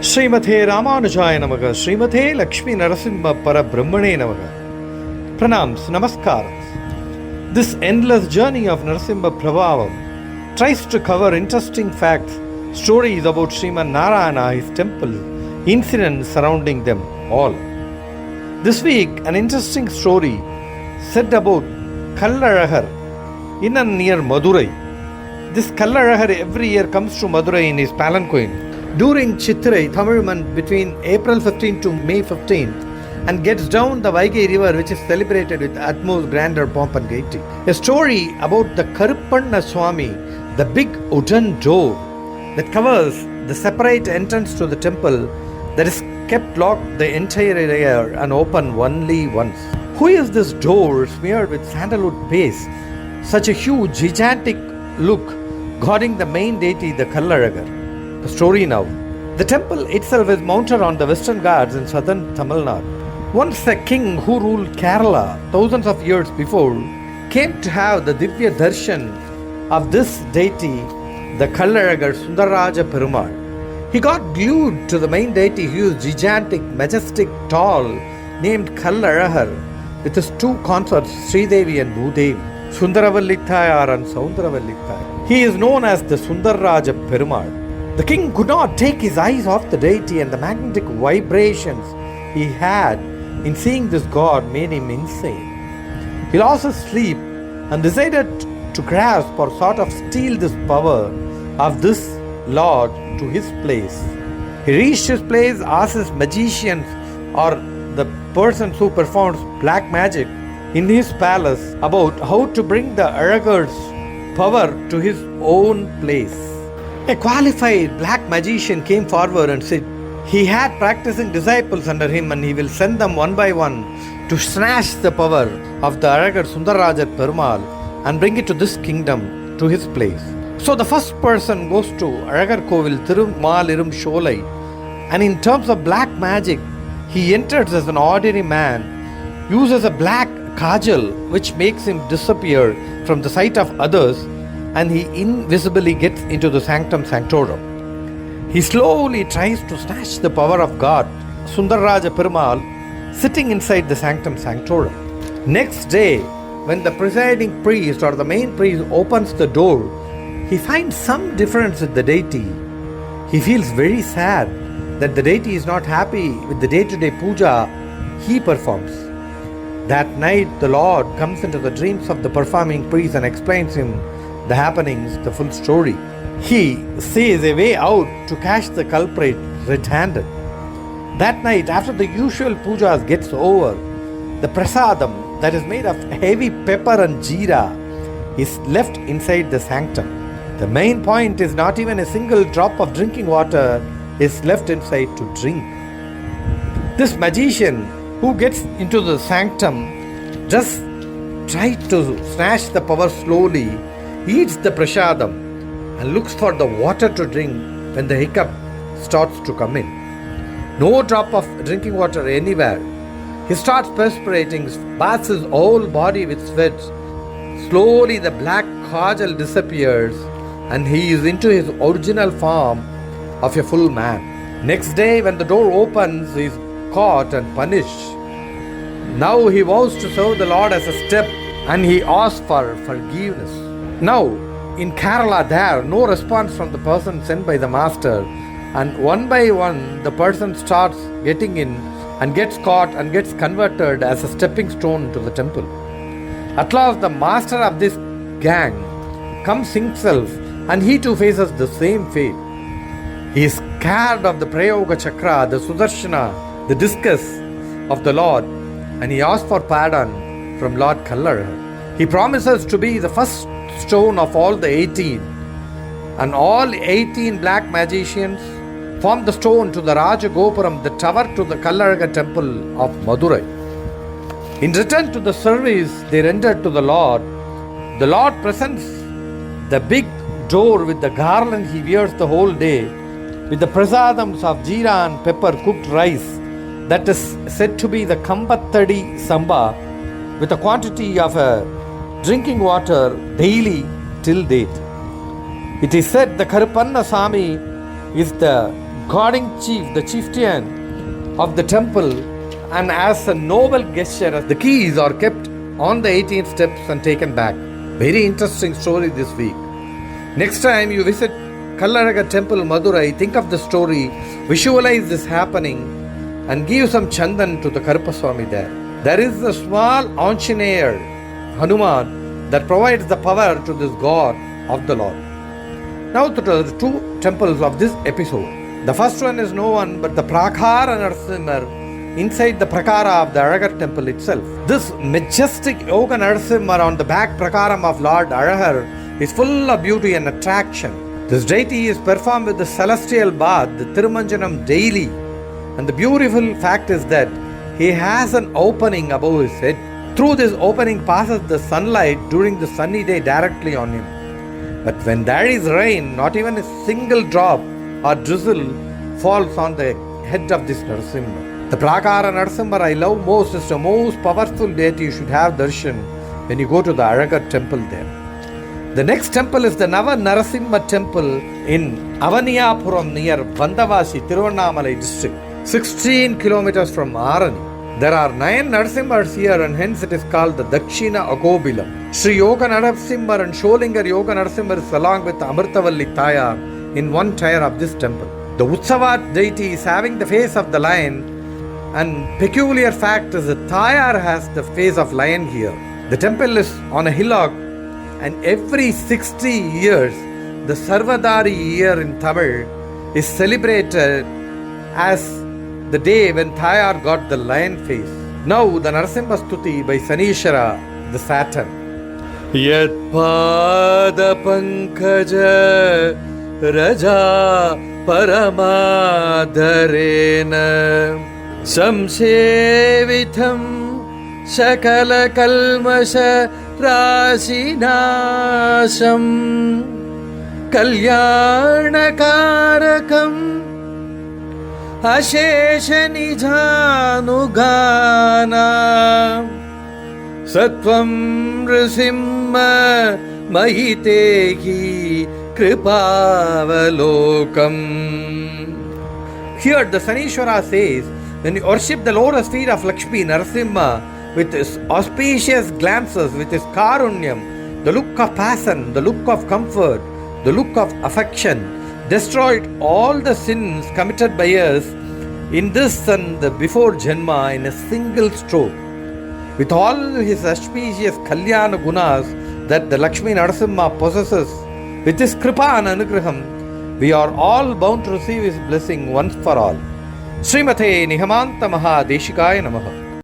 Srimate Ramanujaya Namaga, Srimate Lakshmi Nrusimha Parabrahmane Namaga. Pranams, Namaskaras. This endless journey of Nrusimha Prabhavam tries to cover interesting facts, stories about Sriman Narayana, his temple, incidents surrounding them all. This week, an interesting story said about Kallazhar in and near Madurai. This Kallazhar every year comes to Madurai in his palanquin during Chitrai, Tamil month between April 15th to May 15th and gets down the Vaigai river, which is celebrated with utmost grandeur, pomp and gaiety. A story about the Karuppanna Swami, the big wooden door that covers the separate entrance to the temple that is kept locked the entire year and open only once. Who is this door smeared with sandalwood paste, such a huge, gigantic look, guarding the main deity, the Kallazhar? The story now. The temple itself is mounted on the western Ghats in southern Tamil Nadu. Once a king who ruled Kerala thousands of years before came to have the Divya Darshan of this deity, the Kallazhar Sundaraja Perumal. He got glued to the main deity, who is gigantic, majestic, tall, named Kallazhar, with his two consorts, Sridevi and Bhudevi, Sundaravallithayar and Soundaravallithayar. He is known as the Sundaraja Perumal. The king could not take his eyes off the deity, and the magnetic vibrations he had in seeing this god made him insane. He lost his sleep and decided to grasp or sort of steal this power of this lord to his place. He reached his place, asked his magicians or the persons who performs black magic in his palace about how to bring the Kallazhar's power to his own place. A qualified black magician came forward and said he had practicing disciples under him and he will send them one by one to snatch the power of the Kallazhar Sundaraja Perumal and bring it to this kingdom, to his place. So the first person goes to Kallazhar Kovil Thirumalirum Sholai, and in terms of black magic, he enters as an ordinary man, uses a black kajal which makes him disappear from the sight of others, and he invisibly gets into the sanctum sanctorum. He slowly tries to snatch the power of God, Sundaraja Perumal, sitting inside the sanctum sanctorum. Next day, when the presiding priest or the main priest opens the door, he finds some difference with the deity. He feels very sad that the deity is not happy with the day-to-day puja he performs. That night, the Lord comes into the dreams of the performing priest and explains him the happenings, the full story. He sees a way out to catch the culprit red-handed. That night, after the usual pujas gets over, the prasadam that is made of heavy pepper and jeera is left inside the sanctum. The main point is not even a single drop of drinking water is left inside to drink. This magician who gets into the sanctum just tries to snatch the power slowly, eats the prasadam and looks for the water to drink when the hiccup starts to come in. No drop of drinking water anywhere. He starts perspirating, baths his whole body with sweat. Slowly the black kajal disappears and he is into his original form of a full man. Next day when the door opens, he is caught and punished. Now he vows to serve the Lord as a step and he asks for forgiveness. Now, in Kerala, there no response from the person sent by the master, and one by one the person starts getting in and gets caught and gets converted as a stepping stone to the temple. At last, the master of this gang comes himself, and he too faces the same fate. He is scared of the Prayoga Chakra, the Sudarshana, the discus of the Lord, and he asks for pardon from Lord Kallazhar. He promises to be the first stone of all the 18, and all 18 black magicians form the stone to the Raja Gopuram, the tower to the Kallazhar temple of Madurai. In return to the service they rendered to the Lord presents the big door with the garland he wears the whole day, with the prasadams of jeera and pepper cooked rice that is said to be the Kambattadi Samba, with a quantity of drinking water daily till date. It is said the Karuppanna Swami is the guarding chief, the chieftain of the temple, and as a noble gesture, the keys are kept on the 18 steps and taken back. Very interesting story this week. Next time you visit Kallaraga temple, Madurai, think of the story, visualize this happening, and give some chandan to the Karupaswamy there. There is a small Anjaneya, Hanuman, that provides the power to this god of the Lord. Now to the two temples of this episode. The first one is no one but the Prakara Nrusimha inside the Prakara of the Alagar temple itself. This majestic Yoga Nrusimha on the back Prakaram of Lord Alagar is full of beauty and attraction. This deity is performed with the celestial bath, the Tirumanjanam daily. And the beautiful fact is that he has an opening above his head. Through this opening passes the sunlight during the sunny day directly on him. But when there is rain, not even a single drop or drizzle falls on the head of this Nrusimha. The Prakara Nrusimha I love most is the most powerful deity you should have darshan when you go to the Alagar temple there. The next temple is the Nava Narasimha temple in Avaniyapuram near Vandavasi, Tiruvannamalai district, 16 kilometers from Arani. There are 9 Narasimhas here and hence it is called the Dakshina Agobilam. Sri Yoga Narasimha and Sholingar Yoga Narasimha is along with Amritavalli Tayar in one tier of this temple. The Utsavat deity is having the face of the lion, and peculiar fact is that Tayar has the face of lion here. The temple is on a hillock, and every 60 years the Sarvadari year in Tamil is celebrated as the day when Tayar got the lion face. Now the Narasimha Stuti by Sanishara, the Saturn. Yat pada pankaja raja paramadharena samsevitham Shakala kalmasha rasinasam Kalyanakarakam Ashesha nijanugana Sattvam Nrusimha mahitehi kripavalokam. Here the Sanishwara says, when you worship the lotus feet of Lakshmi Narasimha with his auspicious glances, with his karunyam, the look of passion, the look of comfort, the look of affection, destroyed all the sins committed by us in this and the before Janma in a single stroke. With all his auspicious Kalyana gunas that the Lakshmi Narasimha possesses, with his Kripa and Anugraham, we are all bound to receive his blessing once for all. Srimate Nihamanta Mahadeshikaya Namaha.